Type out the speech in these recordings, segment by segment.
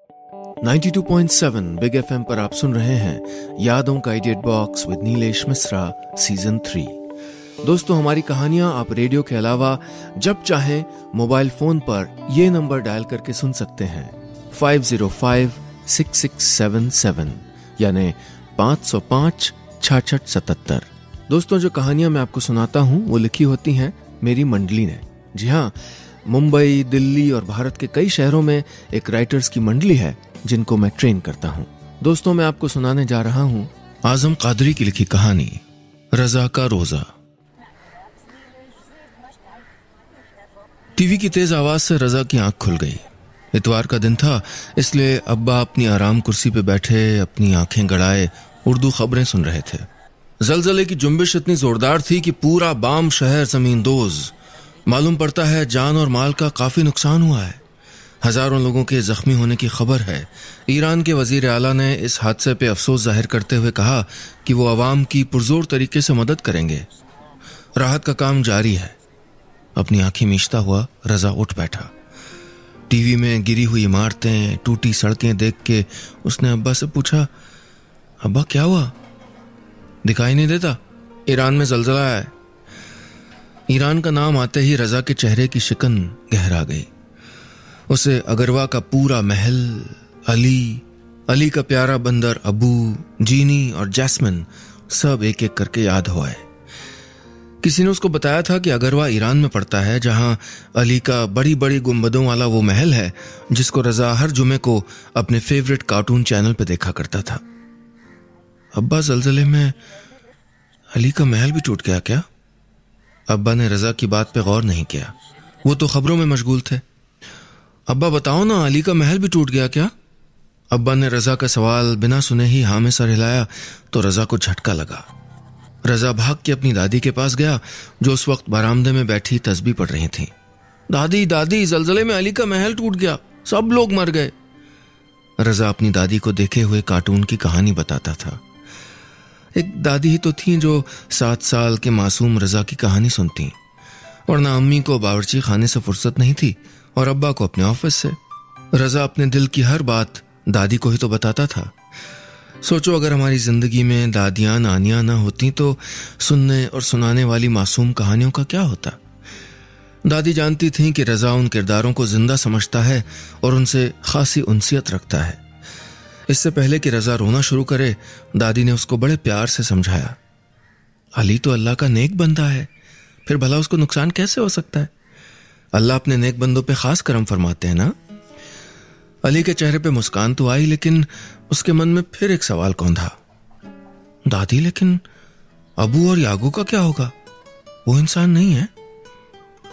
92.7 big FM पर आप सुन रहे हैं यादों का idiot box with Nilesh Mishra season 3। दोस्तों, हमारी कहानियां आप रेडियो के अलावा जब चाहें मोबाइल फोन पर ये नंबर डायल करके सुन सकते हैं 505-6677 यानी 505-6677। दोस्तों, जो कहानियां मैं आपको सुनाता हूं वो लिखी होती हैं मेरी मंडली ने। जी हाँ, मुंबई, दिल्ली और भारत के कई शहरों में एक राइटर्स की मंडली है जिनको मैं ट्रेन करता हूं। दोस्तों, मैं आपको सुनाने जा रहा हूं आजम कादरी की लिखी कहानी रजा का रोजा। टीवी की तेज आवाज से रजा की आंख खुल गई। इतवार का दिन था, इसलिए अब्बा अपनी आराम कुर्सी पे बैठे अपनी आंखें गड़ाए उर्दू खबरें सुन रहे थे। जलजले की जुम्बिश इतनी जोरदार थी कि पूरा बाम शहर जमींदोज। मालूम पड़ता है जान और माल का काफी नुकसान हुआ है। हजारों लोगों के जख्मी होने की खबर है। ईरान के वजीर आला ने इस हादसे पे अफसोस जाहिर करते हुए कहा कि वो अवाम की पुरजोर तरीके से मदद करेंगे। राहत का काम जारी है। अपनी आंखें मीचता हुआ रजा उठ बैठा। टीवी में गिरी हुई इमारतें, टूटी सड़कें देख के उसने अब्बा से पूछा, अब्बा क्या हुआ? दिखाई नहीं देता? ईरान में जलजला है। ईरान का नाम आते ही रजा के चेहरे की शिकन गहरा गई। उसे अगरवा का पूरा महल, अली का प्यारा बंदर अबू, जीनी और जैस्मिन सब एक एक करके याद हो आए। किसी ने उसको बताया था कि अगरवा ईरान में पड़ता है, जहां अली का बड़ी बड़ी गुंबदों वाला वो महल है जिसको रजा हर जुमे को अपने फेवरेट कार्टून चैनल पे देखा करता था। अब्बा, जलजले में अली का महल भी टूट गया क्या? अब्बा ने रजा की बात पे गौर नहीं किया। वो तो खबरों में मशगूल थे। अब्बा बताओ ना, अली का महल भी टूट गया क्या? अब्बा ने रजा का सवाल बिना सुने ही हाँ में सर हिलाया तो रजा को झटका लगा। रजा भाग के अपनी दादी के पास गया जो उस वक्त बरामदे में बैठी तस्बीह पढ़ रही थी। दादी दादी, जलजले में अली का महल टूट गया, सब लोग मर गए। रजा अपनी दादी को देखे हुए कार्टून की कहानी बताता था। एक दादी ही तो थी जो 7 साल के मासूम रजा की कहानी सुनती, वरना अम्मी को बावर्ची खाने से फुर्सत नहीं थी और अब्बा को अपने ऑफिस से। रजा अपने दिल की हर बात दादी को ही तो बताता था। सोचो, अगर हमारी जिंदगी में दादियां नानियां ना होती तो सुनने और सुनाने वाली मासूम कहानियों का क्या होता। दादी जानती थी कि रजा उन किरदारों को जिंदा समझता है और उनसे खासी उनसियत रखता है। इससे पहले कि रजा रोना शुरू करे, दादी ने उसको बड़े प्यार से समझाया, अली तो अल्लाह का नेक बंदा है, फिर भला उसको नुकसान कैसे हो सकता है? अल्लाह अपने नेक बंदों पे खास करम फरमाते हैं ना। अली के चेहरे पे मुस्कान तो आई, लेकिन उसके मन में फिर एक सवाल कौंधा। दादी, लेकिन अबू और यागू का क्या होगा? वो इंसान नहीं है?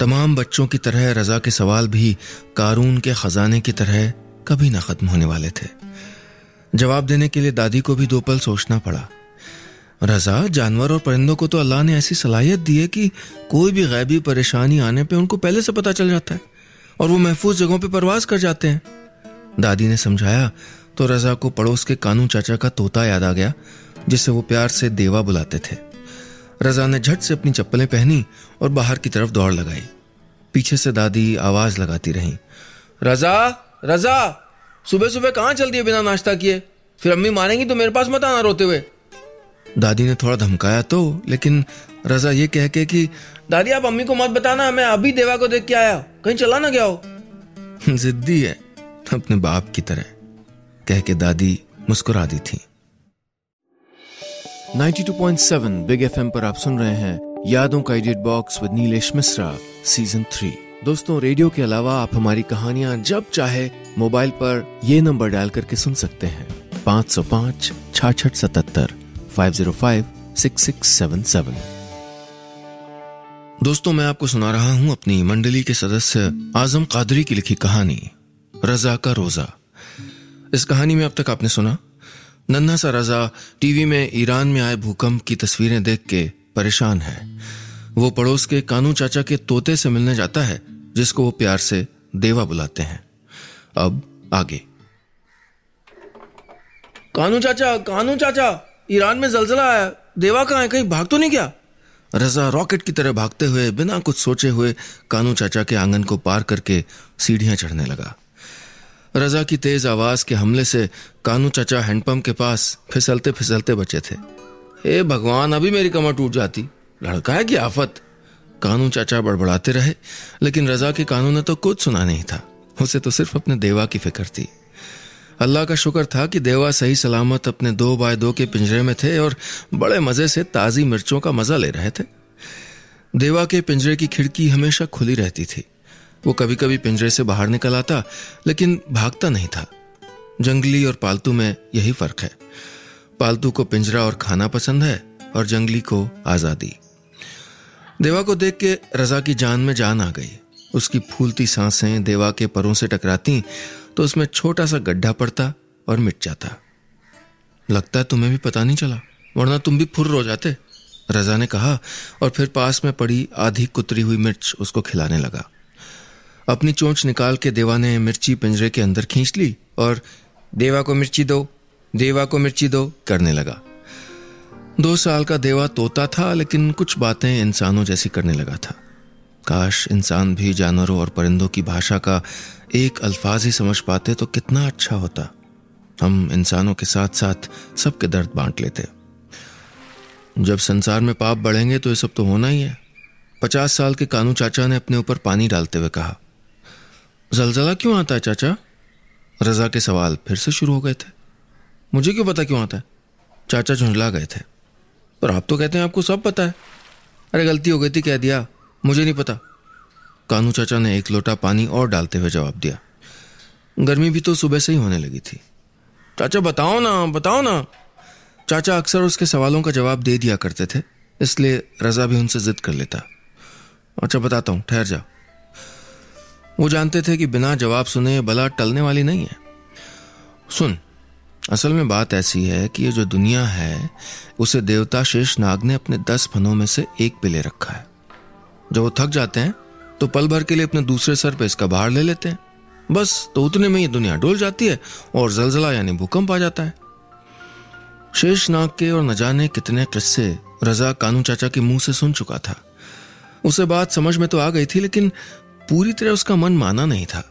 तमाम बच्चों की तरह रजा के सवाल भी कारून के खजाने की तरह कभी ना खत्म होने वाले थे। जवाब देने के लिए दादी को भी 2 पल सोचना पड़ा। रजा, जानवर और परिंदों को तो अल्लाह ने ऐसी सलाहियत दी है कि कोई भी गैबी परेशानी आने पे उनको पहले से पता चल जाता है और वो महफूज जगहों पे परवाज कर जाते हैं। दादी ने समझाया तो रजा को पड़ोस के कानू चाचा का तोता याद आ गया, जिसे वो प्यार से देवा बुलाते थे। रजा ने झट से अपनी चप्पलें पहनी और बाहर की तरफ दौड़ लगाई। पीछे से दादी आवाज लगाती रही, रजा रजा, सुबह सुबह कहाँ चल दिए बिना नाश्ता किए? फिर अम्मी मारेंगी तो मेरे पास मत आना रोते हुए। दादी ने थोड़ा धमकाया तो, लेकिन रजा ये कह के कि दादी आप अम्मी को मत बताना, मैं अभी देवा को देख के आया, कहीं चला ना गया हो। जिद्दी है, अपने बाप की तरह, कह के दादी मुस्कुरा दी थी। 92.7 बिग एफएम पर आप सुन रहे हैं यादों का idiot box with Nilesh Mishra season 3। दोस्तों, रेडियो के अलावा आप हमारी कहानियां जब चाहे मोबाइल पर ये नंबर डायल करके सुन सकते हैं 505-6677 505-6677। दोस्तों, मैं आपको सुना रहा हूं अपनी मंडली के सदस्य आजम कादरी की लिखी कहानी रजा का रोजा। इस कहानी में अब तक आपने सुना, नन्हा सा रजा टीवी में ईरान में आए भूकंप की तस्वीरें देख के परेशान है। वो पड़ोस के कानू चाचा के तोते से मिलने जाता है, जिसको वो प्यार से देवा बुलाते हैं। अब आगे। कानू चाचा, ईरान में जलजला आया, देवा कहाँ है? कहीं भाग तो नहीं गया? रजा रॉकेट की तरह भागते हुए बिना कुछ सोचे हुए कानू चाचा के आंगन को पार करके सीढ़ियां चढ़ने लगा। रजा की तेज आवाज के हमले से कानू चाचा हैंडपंप के पास फिसलते फिसलते बचे थे। हे भगवान, अभी मेरी कमर टूट जाती। लड़का है कि आफत। कानू चाचा बड़बड़ाते रहे, लेकिन रजा के कानू ने तो कुछ सुना नहीं था। उसे तो सिर्फ अपने देवा की फिक्र थी। अल्लाह का शुक्र था कि देवा सही सलामत अपने 2x2 के पिंजरे में थे और बड़े मजे से ताजी मिर्चों का मजा ले रहे थे। देवा के पिंजरे की खिड़की हमेशा खुली रहती थी। वो कभी कभी पिंजरे से बाहर निकल आता, लेकिन भागता नहीं था। जंगली और पालतू में यही फर्क है। पालतू को पिंजरा और खाना पसंद है और जंगली को आजादी। देवा को देख के रजा की जान में जान आ गई। उसकी फूलती सांसें देवा के परों से टकराती तो उसमें छोटा सा गड्ढा पड़ता और मिट जाता। लगता है तुम्हें भी पता नहीं चला, वरना तुम भी फुर्र हो जाते, रजा ने कहा और फिर पास में पड़ी आधी कुतरी हुई मिर्च उसको खिलाने लगा। अपनी चोंच निकाल के देवा ने मिर्ची पिंजरे के अंदर खींच ली और देवा को मिर्ची दो, देवा को मिर्ची दो करने लगा। 2 साल का देवा तोता था, लेकिन कुछ बातें इंसानों जैसी करने लगा था। काश इंसान भी जानवरों और परिंदों की भाषा का एक अल्फाज ही समझ पाते तो कितना अच्छा होता। हम इंसानों के साथ साथ सबके दर्द बांट लेते। जब संसार में पाप बढ़ेंगे तो ये सब तो होना ही है। 50 साल के कानू चाचा ने अपने ऊपर पानी डालते हुए कहा। जलजला क्यों आता है चाचा? रजा के सवाल फिर से शुरू हो गए थे। मुझे क्यों पता क्यों आता है? चाचा झुंझला गए थे। पर आप तो कहते हैं आपको सब पता है। अरे गलती हो गई थी, कह दिया, मुझे नहीं पता। कानू चाचा ने एक लोटा पानी और डालते हुए जवाब दिया। गर्मी भी तो सुबह से ही होने लगी थी। चाचा बताओ ना, बताओ ना। चाचा अक्सर उसके सवालों का जवाब दे दिया करते थे, इसलिए रजा भी उनसे जिद कर लेता। अच्छा बताता हूं, ठहर जा। वो जानते थे कि बिना जवाब सुने बला टलने वाली नहीं है। सुन, असल में बात ऐसी है कि ये जो दुनिया है उसे देवता शेषनाग ने अपने 10 फनों में से एक पे ले रखा है। जब वो थक जाते हैं तो पल भर के लिए अपने दूसरे सर पे इसका भार ले लेते हैं। बस तो उतने में ये दुनिया डोल जाती है और जलजला यानी भूकंप आ जाता है। शेषनाग के और न जाने कितने किस्से रजा कानू चाचा के मुंह से सुन चुका था। उसे बात समझ में तो आ गई थी, लेकिन पूरी तरह उसका मन माना नहीं था।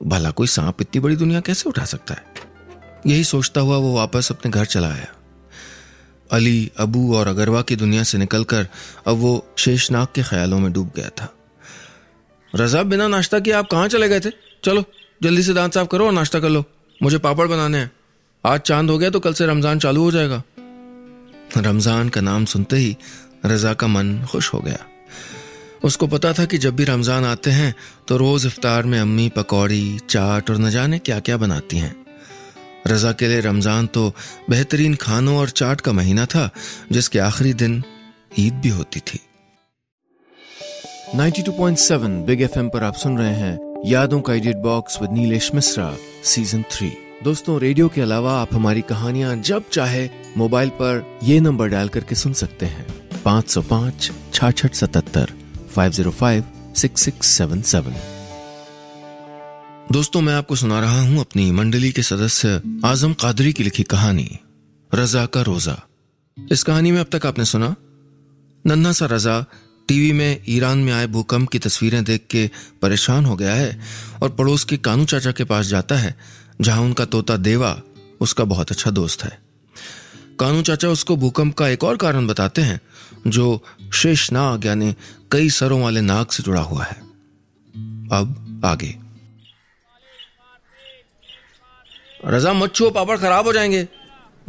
भला कोई सांप इतनी बड़ी दुनिया कैसे उठा सकता है? यही सोचता हुआ वो वापस अपने घर चला आया। अली, अबू और अगरवा की दुनिया से निकलकर अब वो शेषनाग के ख्यालों में डूब गया था। रजा, बिना नाश्ता किए आप कहाँ चले गए थे? चलो जल्दी से दांत साफ करो और नाश्ता कर लो, मुझे पापड़ बनाने हैं। आज चांद हो गया तो कल से रमजान चालू हो जाएगा। रमजान का नाम सुनते ही रजा का मन खुश हो गया। उसको पता था कि जब भी रमजान आते हैं तो रोज इफ्तार में अम्मी पकौड़ी, चाट और न जाने क्या क्या बनाती हैं। रजा के लिए रमजान तो बेहतरीन खानों और चाट का महीना था, जिसके आखिरी दिन ईद भी होती थी। 92.7 बिग एफएम पर आप सुन रहे हैं यादों का edit box with Nilesh Mishra season 3। दोस्तों, रेडियो के अलावा आप हमारी कहानियां जब चाहे मोबाइल पर ये नंबर डायल करके सुन सकते हैं। 505 66 77 505 6677। दोस्तों, मैं आपको सुना रहा हूं अपनी मंडली के सदस्य आजम कादरी की लिखी कहानी रजा का रोजा। इस कहानी में अब तक आपने सुना, नन्हा सा रजा टीवी में ईरान में आए भूकंप की तस्वीरें देख के परेशान हो गया है और पड़ोस के कानू चाचा के पास जाता है, जहां उनका तोता देवा उसका बहुत अच्छा दोस्त है। कानू चाचा उसको भूकंप का एक और कारण बताते हैं, जो शेषनाग यानी कई सरों वाले नाग से जुड़ा हुआ है। अब आगे। रजा मत छुओ, पापड़ खराब हो जाएंगे।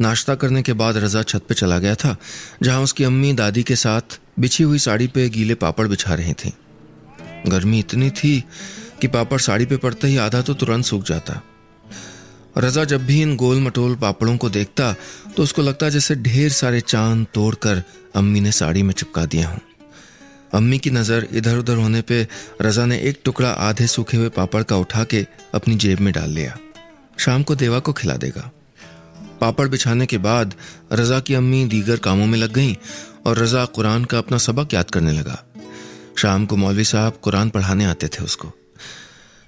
नाश्ता करने के बाद रजा छत पे चला गया था, जहां उसकी अम्मी दादी के साथ बिछी हुई साड़ी पे गीले पापड़ बिछा रही थी। गर्मी इतनी थी कि पापड़ साड़ी पे पड़ते ही आधा तो तुरंत सूख जाता। रजा जब भी इन गोल मटोल पापड़ों को देखता तो उसको लगता जैसे ढेर सारे चांद तोड़कर अम्मी ने साड़ी में चिपका दिए हों। अम्मी की नजर इधर उधर होने पे रजा ने एक टुकड़ा आधे सूखे हुए पापड़ का उठा के अपनी जेब में डाल लिया। शाम को देवा को खिला देगा। पापड़ बिछाने के बाद रजा की अम्मी दीगर कामों में लग गईं और रजा कुरान का अपना सबक याद करने लगा। शाम को मौलवी साहब कुरान पढ़ाने आते थे उसको।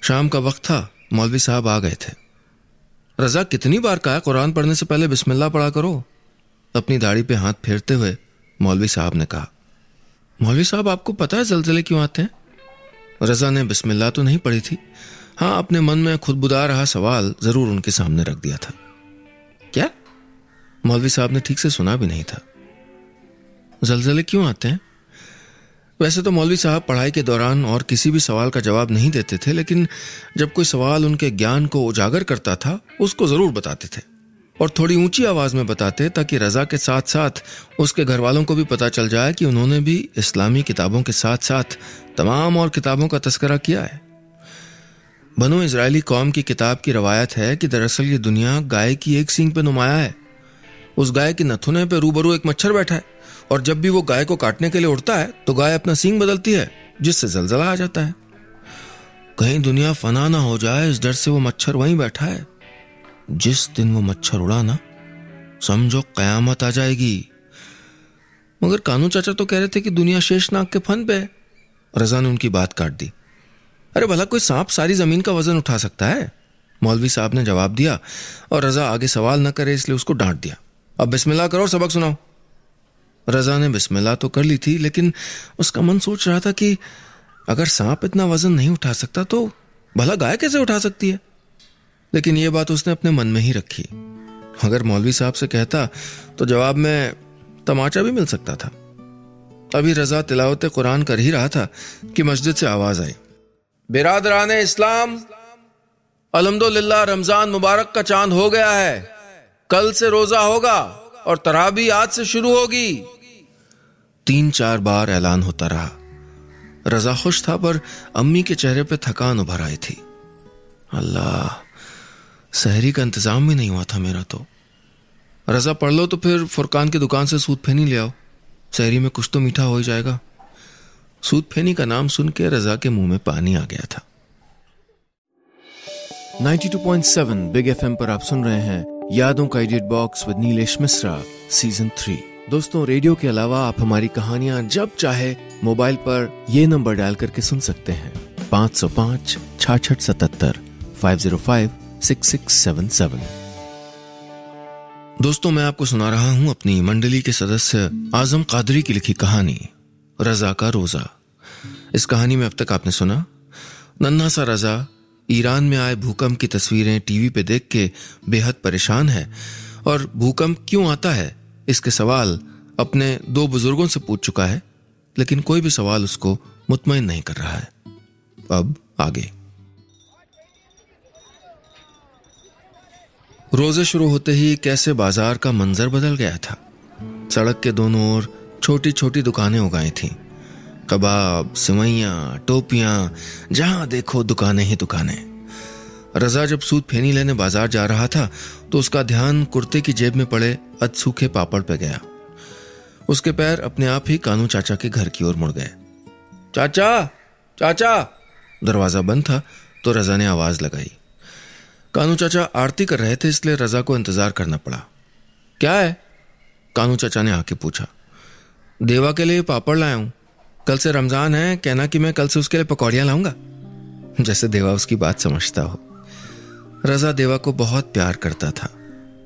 शाम का वक्त था, मौलवी साहब आ गए थे। रजा, कितनी बार कहा कुरान पढ़ने से पहले बिस्मिल्लाह पढ़ा करो? अपनी दाढ़ी पे हाथ फेरते हुए मौलवी साहब ने कहा। मौलवी साहब, आपको पता है जलजले क्यों आते हैं? रजा ने बिस्मिल्लाह तो नहीं पढ़ी थी, हाँ, अपने मन में खुदबुदा रहा सवाल जरूर उनके सामने रख दिया था। क्या? मौलवी साहब ने ठीक से सुना भी नहीं था। जलजले क्यों आते हैं? वैसे तो मौलवी साहब पढ़ाई के दौरान और किसी भी सवाल का जवाब नहीं देते थे, लेकिन जब कोई सवाल उनके ज्ञान को उजागर करता था उसको जरूर बताते थे, और थोड़ी ऊंची आवाज में बताते ताकि रजा के साथ साथ उसके घर वालों को भी पता चल जाए कि उन्होंने भी इस्लामी किताबों के साथ साथ तमाम और किताबों का तस्करा किया है। बनो इजरायली कौम की किताब की रवायत है कि दरअसल ये दुनिया गाय की एक सींग पे नुमाया है। उस गाय के नथुने पे रूबरू एक मच्छर बैठा है, और जब भी वो गाय को काटने के लिए उड़ता है तो गाय अपना सींग बदलती है, जिससे जलजला आ जाता है। कहीं दुनिया फना ना हो जाए, इस डर से वो मच्छर वहीं बैठा है। जिस दिन वो मच्छर उड़ा ना, समझो कयामत आ जाएगी। मगर कानू चाचा तो कह रहे थे कि दुनिया शेषनाग के फन पे है। रजा ने उनकी बात काट दी। अरे भला कोई सांप सारी जमीन का वजन उठा सकता है? मौलवी साहब ने जवाब दिया, और रजा आगे सवाल न करे इसलिए उसको डांट दिया। अब बिस्मिल्लाह करो और सबक सुनाओ। रजा ने बिस्मिल्लाह तो कर ली थी, लेकिन उसका मन सोच रहा था कि अगर सांप इतना वजन नहीं उठा सकता तो भला गाय कैसे उठा सकती है। लेकिन यह बात उसने अपने मन में ही रखी। अगर मौलवी साहब से कहता तो जवाब में तमाचा भी मिल सकता था। अभी रजा तिलावत कुरान कर ही रहा था कि मस्जिद से आवाज आई, बिरादरान इस्लाम, अल्हम्दुलिल्लाह रमजान मुबारक का चांद हो गया है। कल से रोजा होगा और तराबी आज से शुरू होगी। 3-4 बार ऐलान होता रहा। रजा खुश था, पर अम्मी के चेहरे पे थकान उभर आई थी। अल्लाह, सहरी का इंतजाम भी नहीं हुआ था मेरा तो। रजा पढ़ लो तो फिर फुरकान की दुकान से सूद फेनी ले आओ, सहरी में कुछ तो मीठा हो ही जाएगा। सूद फेनी का नाम सुन के रजा के मुंह में पानी आ गया था। 92.7 बिग एफएम पर आप सुन रहे हैं यादों का edit box with Nilesh Mishra season 3। दोस्तों, रेडियो के अलावा आप हमारी कहानियां जब चाहे मोबाइल पर ये नंबर डायल करके सुन सकते हैं, 505-6677 505-6677। दोस्तों, मैं आपको सुना रहा हूं अपनी मंडली के सदस्य आजम कादरी की लिखी कहानी रजा का रोजा। इस कहानी में अब तक आपने सुना, नन्हा सा रजा ईरान में आए भूकंप की तस्वीरें टीवी पे देख के बेहद परेशान है, और भूकंप क्यों आता है इसके सवाल अपने 2 बुजुर्गों से पूछ चुका है, लेकिन कोई भी सवाल उसको मुतमईन नहीं कर रहा है। अब आगे। रोजे शुरू होते ही कैसे बाजार का मंजर बदल गया था। सड़क के दोनों ओर छोटी छोटी दुकानें उगाई थीं। कबाब, सिवैयां, टोपियां, जहां देखो दुकानें ही दुकानें। रजा जब सूद फेनी लेने बाजार जा रहा था तो उसका ध्यान कुर्ते की जेब में पड़े अधसूखे पापड़ पे गया। उसके पैर अपने आप ही कानू चाचा के घर की ओर मुड़ गए। चाचा, चाचा। दरवाजा बंद था तो रजा ने आवाज लगाई। कानू चाचा आरती कर रहे थे, इसलिए रजा को इंतजार करना पड़ा। क्या है? कानू चाचा ने आके पूछा। देवा के लिए पापड़ लाया हूं, कल से रमजान है, कहना कि मैं कल से उसके लिए पकौड़ियां लाऊंगा। जैसे देवा उसकी बात समझता हो। रजा देवा को बहुत प्यार करता था।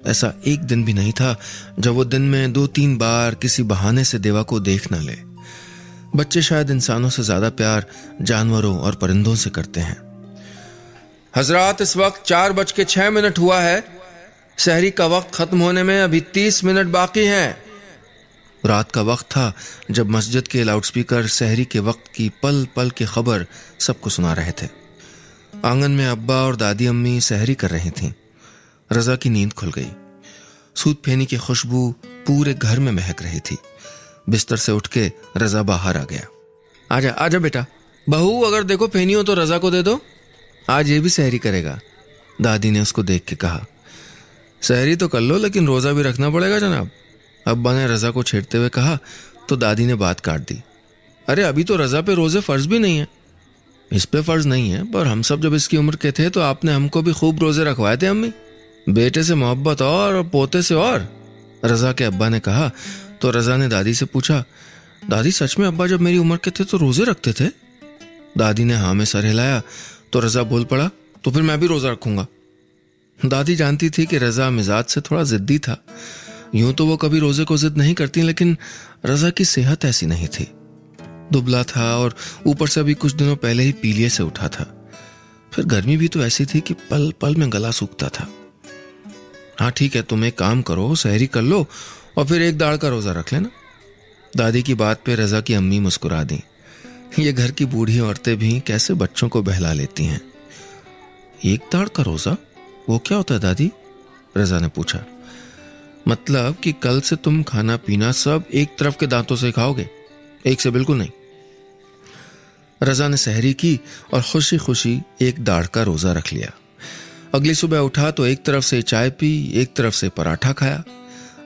ऐसा एक दिन भी नहीं था जब वो दिन में 2-3 बार किसी बहाने से देवा को देख ना ले। बच्चे शायद इंसानों से ज्यादा प्यार जानवरों और परिंदों से करते हैं। हजरात, इस वक्त 4:06 हुआ है। सहरी का वक्त खत्म होने में अभी 30 मिनट बाकी हैं। रात का वक्त था जब मस्जिद के लाउडस्पीकर सहरी के वक्त की पल पल की खबर सबको सुना रहे थे। आंगन में अब्बा और दादी अम्मी सहरी कर रही थीं। रजा की नींद खुल गई। सूद फेनी की खुशबू पूरे घर में महक रही थी। बिस्तर से उठ के रजा बाहर आ गया। आजा आजा बेटा, बहू अगर देखो फेनी हो तो रजा को दे दो, आज ये भी सहरी करेगा। दादी ने उसको देख के कहा। सहरी तो कर लो, लेकिन रोजा भी रखना पड़ेगा जनाब, अब्बा ने रजा को छेड़ते हुए कहा तो दादी ने बात काट दी। अरे अभी तो रजा पे रोजे फर्ज भी नहीं है। इस पे फर्ज नहीं है, पर हम सब जब इसकी उम्र के थे तो आपने हमको भी खूब रोजे रखवाए थे अम्मी। बेटे से मोहब्बत और पोते से और, रजा के अब्बा ने कहा तो रजा ने दादी से पूछा, दादी सच में अब्बा जब मेरी उम्र के थे तो रोजे रखते थे? दादी ने हाँ में सर हिलाया तो रजा बोल पड़ा, तो फिर मैं भी रोजा रखूंगा। दादी जानती थी कि रजा मिजाज से थोड़ा जिद्दी था। यूं तो वो कभी रोजे को जिद नहीं करती, लेकिन रजा की सेहत ऐसी नहीं थी। दुबला था और ऊपर से अभी कुछ दिनों पहले ही पीलिये से उठा था। फिर गर्मी भी तो ऐसी थी कि पल पल में गला सूखता था। हाँ ठीक है, तुम एक काम करो, सहरी कर लो और फिर एक दाढ़ का रोजा रख लेना। दादी की बात पे रजा की अम्मी मुस्कुरा दी। ये घर की बूढ़ी औरतें भी कैसे बच्चों को बहला लेती हैं। एक दाढ़ का रोजा, वो क्या होता है दादी? रजा ने पूछा। मतलब कि कल से तुम खाना पीना सब एक तरफ के दांतों से खाओगे, एक से बिल्कुल नहीं। रजा ने सहरी की और खुशी खुशी एक दाढ़ का रोजा रख लिया। अगली सुबह उठा तो एक तरफ से चाय पी, एक तरफ से पराठा खाया।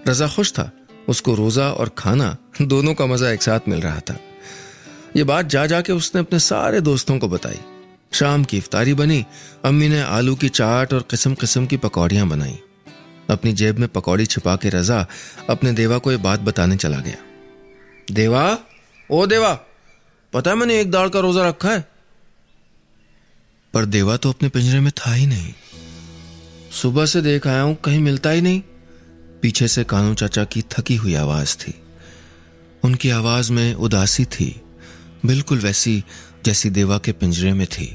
रजा खुश था, उसको रोजा और खाना दोनों का मजा एक साथ मिल रहा था। ये बात जा जाके उसने अपने सारे दोस्तों को बताई। शाम की इफ्तारी बनी। अम्मी ने आलू की चाट और किस्म किस्म की पकौड़ियां बनाई। अपनी जेब में पकौड़ी छिपा के रजा अपने देवा को ये बात बताने चला गया। देवा, ओ देवा, पता है मैंने एक दाढ़ का रोजा रखा है। पर देवा तो अपने पिंजरे में था ही नहीं। सुबह से देख आया हूं, कहीं मिलता ही नहीं। पीछे से कानू चाचा की थकी हुई आवाज थी। उनकी आवाज में उदासी थी, बिल्कुल वैसी जैसी देवा के पिंजरे में थी।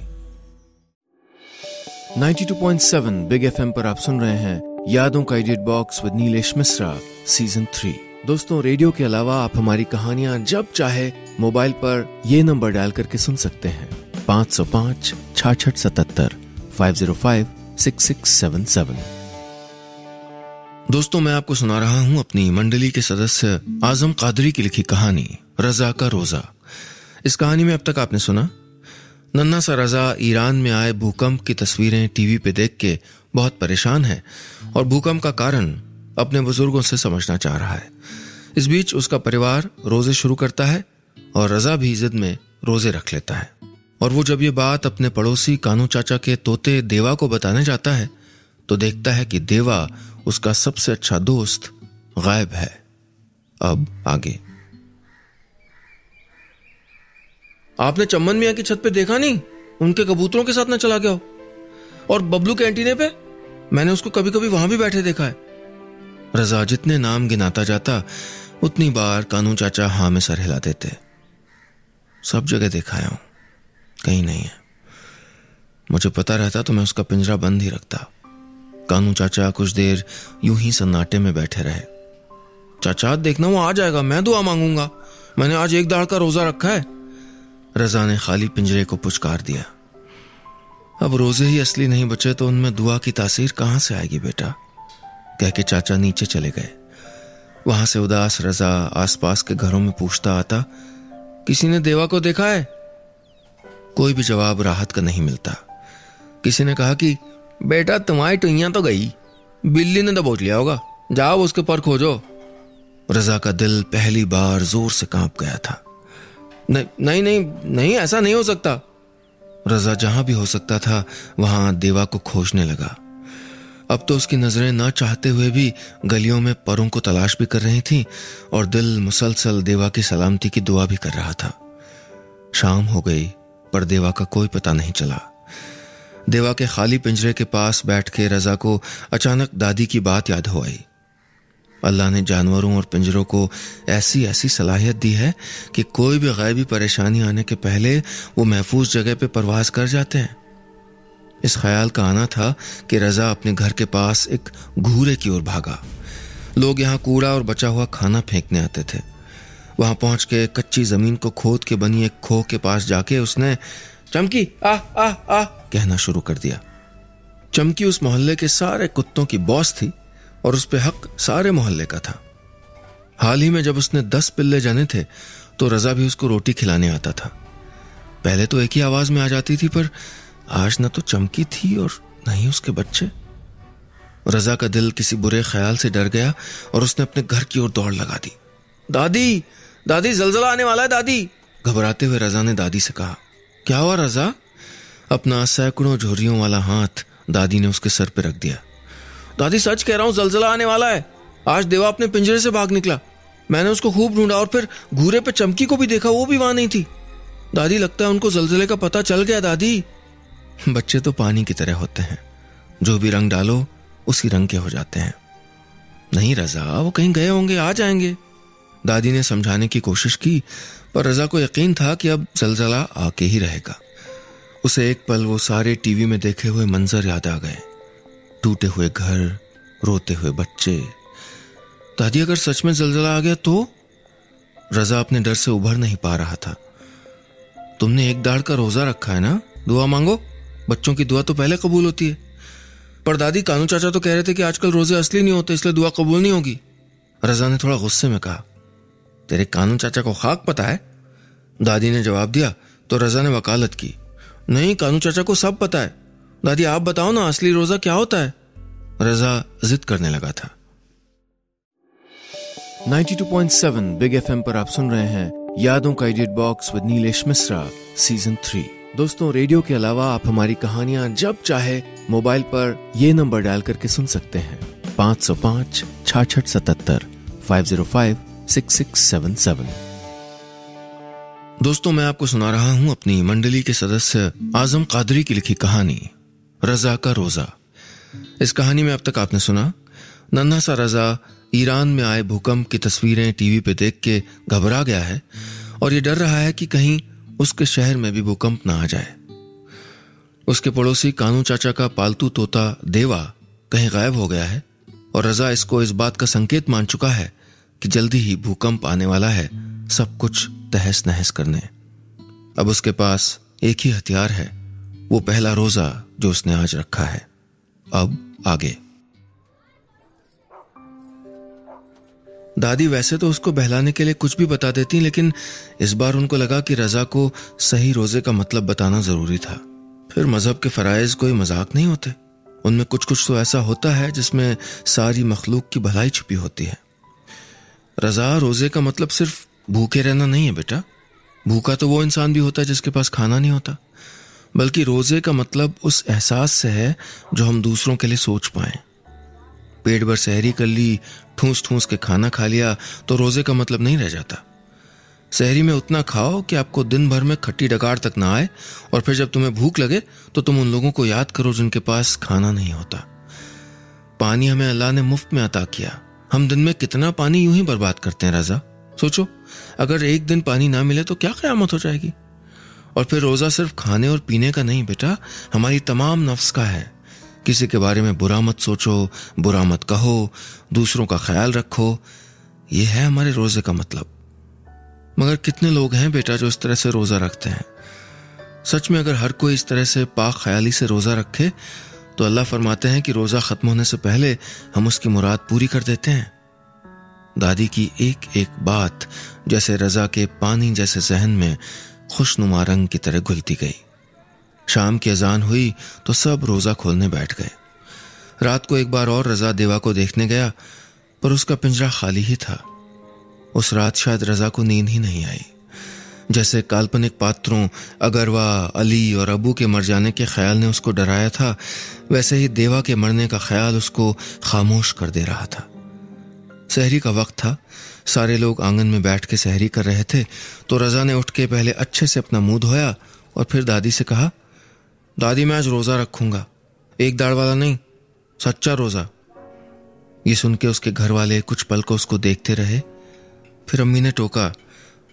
92.7 बिग एफएम पर आप सुन रहे हैं यादों का edit box with Nilesh Mishra season 3। दोस्तों, रेडियो के अलावा आप हमारी कहानियां जब चाहे मोबाइल पर ये नंबर डायल करके सुन सकते हैं 505 6677 505 6677। दोस्तों, मैं आपको सुना रहा हूं अपनी मंडली के सदस्य आजम कादरी की लिखी कहानी रजा का रोजा। इस कहानी में अब तक आपने सुना, नन्हा सा रजा ईरान में आए भूकंप की तस्वीरें टीवी पे देख के बहुत परेशान है और भूकंप का कारण अपने बुजुर्गों से समझना चाह रहा है। इस बीच उसका परिवार रोजे शुरू करता है और रजा भी जिद में रोजे रख लेता है। और वो जब ये बात अपने पड़ोसी कानू चाचा के तोते देवा को बताने जाता है तो देखता है कि देवा, उसका सबसे अच्छा दोस्त, गायब है। अब आगे। आपने चम्मन मियां की छत पे देखा नहीं? उनके कबूतरों के साथ ना चला गया हो? और बबलू के एंटीने पे? मैंने उसको कभी कभी वहां भी बैठे देखा है। रजा जितने नाम गिनाता जाता उतनी बार कानू चाचा हाँ में सर हिला देते। सब जगह देखा हूं, कहीं नहीं है। मुझे पता रहता तो मैं उसका पिंजरा बंद ही रखता। कानू चाचा कुछ देर यूं ही सन्नाटे में बैठे रहे। चाचा देखना, वो आ जाएगा, मैं दुआ मांगूंगा, मैंने आज एक दाढ़ का रोजा रखा है। रजा ने खाली पिंजरे को पुचकार दिया। अब रोजे ही असली नहीं बचे तो उनमें दुआ की तासीर कहां से आएगी बेटा, कह के चाचा नीचे चले गए। वहां से उदास रजा आसपास के घरों में पूछता आता, किसी ने देवा को देखा है? कोई भी जवाब राहत का नहीं मिलता। किसी ने कहा कि बेटा तुम्हारी टुइयां तो गई, बिल्ली ने दबोच लिया होगा, जाओ उसके पर खोजो। रजा का दिल पहली बार जोर से कांप गया था। नहीं नहीं नहीं, ऐसा नहीं हो सकता। रजा जहां भी हो सकता था वहां देवा को खोजने लगा। अब तो उसकी नजरें ना चाहते हुए भी गलियों में परों को तलाश भी कर रही थीं और दिल मुसलसल देवा की सलामती की दुआ भी कर रहा था। शाम हो गई पर देवा का कोई पता नहीं चला। देवा के खाली पिंजरे के पास बैठ के रजा को अचानक दादी की बात याद हो आई। अल्लाह ने जानवरों और पिंजरों को ऐसी ऐसी सलाहियत दी है कि कोई भी गैबी परेशानी आने के पहले वो महफूज जगह पे परवाज कर जाते हैं। इस ख्याल का आना था कि रजा अपने घर के पास एक घूरे की ओर भागा। लोग यहाँ कूड़ा और बचा हुआ खाना फेंकने आते थे। वहां पहुंच के कच्ची जमीन को खोद के बनी एक खो के पास जाके उसने चमकी आ आ आ कहना शुरू कर दिया। चमकी उस मोहल्ले के सारे कुत्तों की बॉस थी और उस पे हक सारे मोहल्ले का था। हाल ही में जब उसने 10 पिल्ले जने थे तो रजा भी उसको रोटी खिलाने आता था। पहले तो एक ही आवाज में आ जाती थी, पर आज न तो चमकी थी और न ही उसके बच्चे। रजा का दिल किसी बुरे ख्याल से डर गया और उसने अपने घर की ओर दौड़ लगा दी। दादी दादी, जलजला आने वाला है दादी। घबराते हुए रजा ने दादी से कहा। क्या हुआ रजा? अपना सैकड़ों झुर्रियों वाला हाथ दादी ने उसके सर पे रख दिया। दादी सच कह रहा हूं, जलजला आने वाला है। आज देवा अपने पिंजरे से भाग निकला। मैंने उसको खूब ढूंढा और फिर घूरे पे चमकी को भी देखा, वो भी वहां नहीं थी। दादी लगता है उनको जलजले का पता चल गया दादी। बच्चे तो पानी की तरह होते हैं, जो भी रंग डालो उसी रंग के हो जाते हैं। नहीं रजा, वो कहीं गए होंगे, आ जाएंगे। दादी ने समझाने की कोशिश की पर रजा को यकीन था कि अब जलजला आके ही रहेगा। उसे एक पल वो सारे टीवी में देखे हुए मंजर याद आ गए। टूटे हुए घर, रोते हुए बच्चे। दादी, अगर सच में जलजला आ गया तो? रजा अपने डर से उभर नहीं पा रहा था। तुमने एक दाढ़ का रोजा रखा है ना, दुआ मांगो। बच्चों की दुआ तो पहले कबूल होती है। पर दादी, कानू चाचा तो कह रहे थे कि आजकल रोजे असली नहीं होते, इसलिए दुआ कबूल नहीं होगी। रजा ने थोड़ा गुस्से में कहा। तेरे कानू चाचा को खाक पता है? दादी ने जवाब दिया तो रजा ने वकालत की। नहीं, कानू चाचा को सब पता है। दादी, आप बताओ ना, असली रोजा क्या होता है? रजा जिद करने लगा था। 92.7 बिग एफएम पर आप सुन रहे हैं यादों का edit box with Nilesh Mishra season 3। दोस्तों, रेडियो के अलावा आप हमारी कहानियां जब चाहे मोबाइल पर ये नंबर डायल करके सुन सकते हैं 505 6677 505 6677। दोस्तों, मैं आपको सुना रहा हूं अपनी मंडली के सदस्य आजम कादरी की लिखी कहानी रजा का रोजा। इस कहानी में अब तक आपने सुना नन्हा सा रजा ईरान में आए भूकंप की तस्वीरें टीवी पे देख के घबरा गया है और ये डर रहा है कि कहीं उसके शहर में भी भूकंप ना आ जाए। उसके पड़ोसी कानू चाचा का पालतू तोता देवा कहीं गायब हो गया है और रजा इसको इस बात का संकेत मान चुका है कि जल्दी ही भूकंप आने वाला है सब कुछ तहस नहस करने। अब उसके पास एक ही हथियार है, वो पहला रोजा जो उसने आज रखा है। अब आगे। दादी वैसे तो उसको बहलाने के लिए कुछ भी बता देती, लेकिन इस बार उनको लगा कि रजा को सही रोजे का मतलब बताना जरूरी था। फिर मजहब के फराइज कोई मजाक नहीं होते, उनमें कुछ कुछ तो ऐसा होता है जिसमें सारी मखलूक की भलाई छुपी होती है। रजा, रोजे का मतलब सिर्फ भूखे रहना नहीं है बेटा। भूखा तो वो इंसान भी होता है जिसके पास खाना नहीं होता, बल्कि रोजे का मतलब उस एहसास से है जो हम दूसरों के लिए सोच पाए। पेट भर सहरी कर ली, ठूस ठूस के खाना खा लिया तो रोजे का मतलब नहीं रह जाता। सहरी में उतना खाओ कि आपको दिन भर में खट्टी डकार तक ना आए, और फिर जब तुम्हें भूख लगे तो तुम उन लोगों को याद करो जिनके पास खाना नहीं होता। पानी हमें अल्लाह ने मुफ्त में अता किया, हम दिन में कितना पानी यूं ही बर्बाद करते हैं। रजा, सोचो, अगर एक दिन पानी ना मिले तो क्या क़यामत हो जाएगी। और फिर रोजा सिर्फ खाने और पीने का नहीं बेटा, हमारी तमाम नफ्स का है। किसी के बारे में बुरा मत सोचो, बुरा मत कहो, दूसरों का ख्याल रखो, यह है हमारे रोजे का मतलब। मगर कितने लोग हैं बेटा जो इस तरह से रोजा रखते हैं। सच में अगर हर कोई इस तरह से पाक ख्याली से रोजा रखे तो अल्लाह फरमाते हैं कि रोजा खत्म होने से पहले हम उसकी मुराद पूरी कर देते हैं। दादी की एक एक बात जैसे रजा के पानी जैसे जहन में खुशनुमा रंग की तरह घुलती गई। शाम की अजान हुई तो सब रोजा खोलने बैठ गए। रात को एक बार और रजा देवा को देखने गया, पर उसका पिंजरा खाली ही था। उस रात शायद रजा को नींद ही नहीं आई। जैसे काल्पनिक पात्रों अगरवा, अली और अबू के मर जाने के ख्याल ने उसको डराया था, वैसे ही देवा के मरने का ख्याल उसको खामोश कर दे रहा था। सहरी का वक्त था, सारे लोग आंगन में बैठ के सहरी कर रहे थे, तो रजा ने उठ के पहले अच्छे से अपना मुंह धोया और फिर दादी से कहा, दादी मैं आज रोजा रखूंगा, एक दाढ़ वाला नहीं, सच्चा रोजा। ये सुन के उसके घर वाले कुछ पल को उसको देखते रहे। फिर अम्मी ने टोका,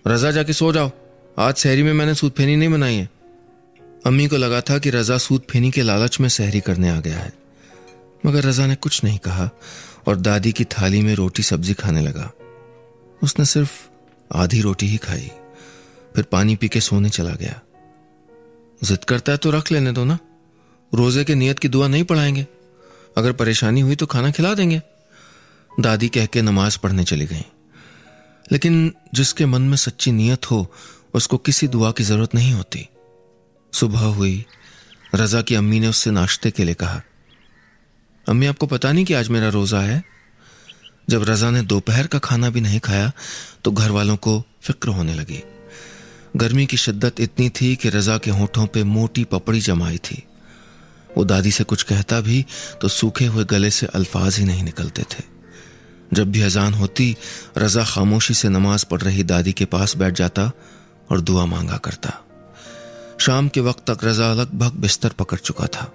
रजा जाके सो जाओ, आज सहरी में मैंने सूद फेनी नहीं बनाई है। अम्मी को लगा था कि रजा सूद फेनी के लालच में सहरी करने आ गया है, मगर रजा ने कुछ नहीं कहा और दादी की थाली में रोटी सब्जी खाने लगा। उसने सिर्फ आधी रोटी ही खाई, फिर पानी पी के सोने चला गया। जिद करता है तो रख लेने दो ना, रोजे के नियत की दुआ नहीं पढ़ाएंगे, अगर परेशानी हुई तो खाना खिला देंगे, दादी कह के नमाज पढ़ने चली गई। लेकिन जिसके मन में सच्ची नियत हो उसको किसी दुआ की जरूरत नहीं होती। सुबह हुई, रजा की अम्मी ने उससे नाश्ते के लिए कहा, अम्मी आपको पता नहीं कि आज मेरा रोजा है। जब रजा ने दोपहर का खाना भी नहीं खाया तो घर वालों को फिक्र होने लगी। गर्मी की शिद्दत इतनी थी कि रजा के होठों पे मोटी पपड़ी जमाई थी। वो दादी से कुछ कहता भी तो सूखे हुए गले से अल्फाज ही नहीं निकलते थे। जब भी अजान होती, रजा खामोशी से नमाज पढ़ रही दादी के पास बैठ जाता और दुआ मांगा करता। शाम के वक्त तक रजा लगभग बिस्तर पकड़ चुका था।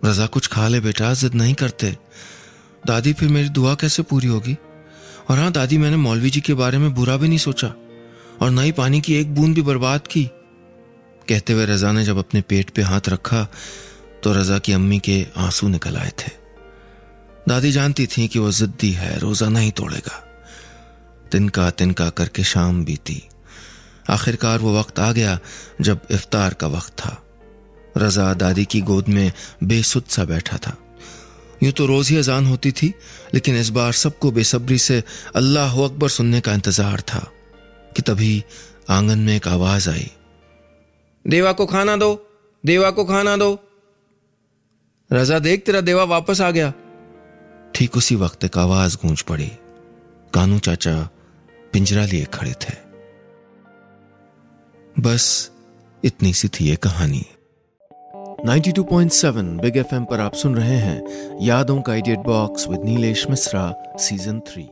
रजा कुछ खा ले बेटा, जिद नहीं करते। दादी फिर मेरी दुआ कैसे पूरी होगी? और हाँ दादी, मैंने मौलवी जी के बारे में बुरा भी नहीं सोचा और ना ही पानी की एक बूंद भी बर्बाद की। कहते हुए रजा ने जब अपने पेट पे हाथ रखा तो रजा की अम्मी के आंसू निकल आए थे। दादी जानती थी कि वो जिद्दी है, रोजा नहीं तोड़ेगा। तिनका तिनका करके शाम बीती। आखिरकार वो वक्त आ गया जब इफ्तार का वक्त था। रजा दादी की गोद में बेसुध सा बैठा था। यूं तो रोज ही अजान होती थी, लेकिन इस बार सबको बेसब्री से अल्लाह अकबर सुनने का इंतजार था कि तभी आंगन में एक आवाज आई, देवा को खाना दो, देवा को खाना दो। रजा देख, तेरा देवा वापस आ गया। ठीक उसी वक्त एक आवाज गूंज पड़ी। कानू चाचा पिंजरा लिए खड़े थे। बस इतनी सी थी ये कहानी। 92.7 बिग एफएम पर आप सुन रहे हैं यादों का idiot box with Nilesh Mishra season 3।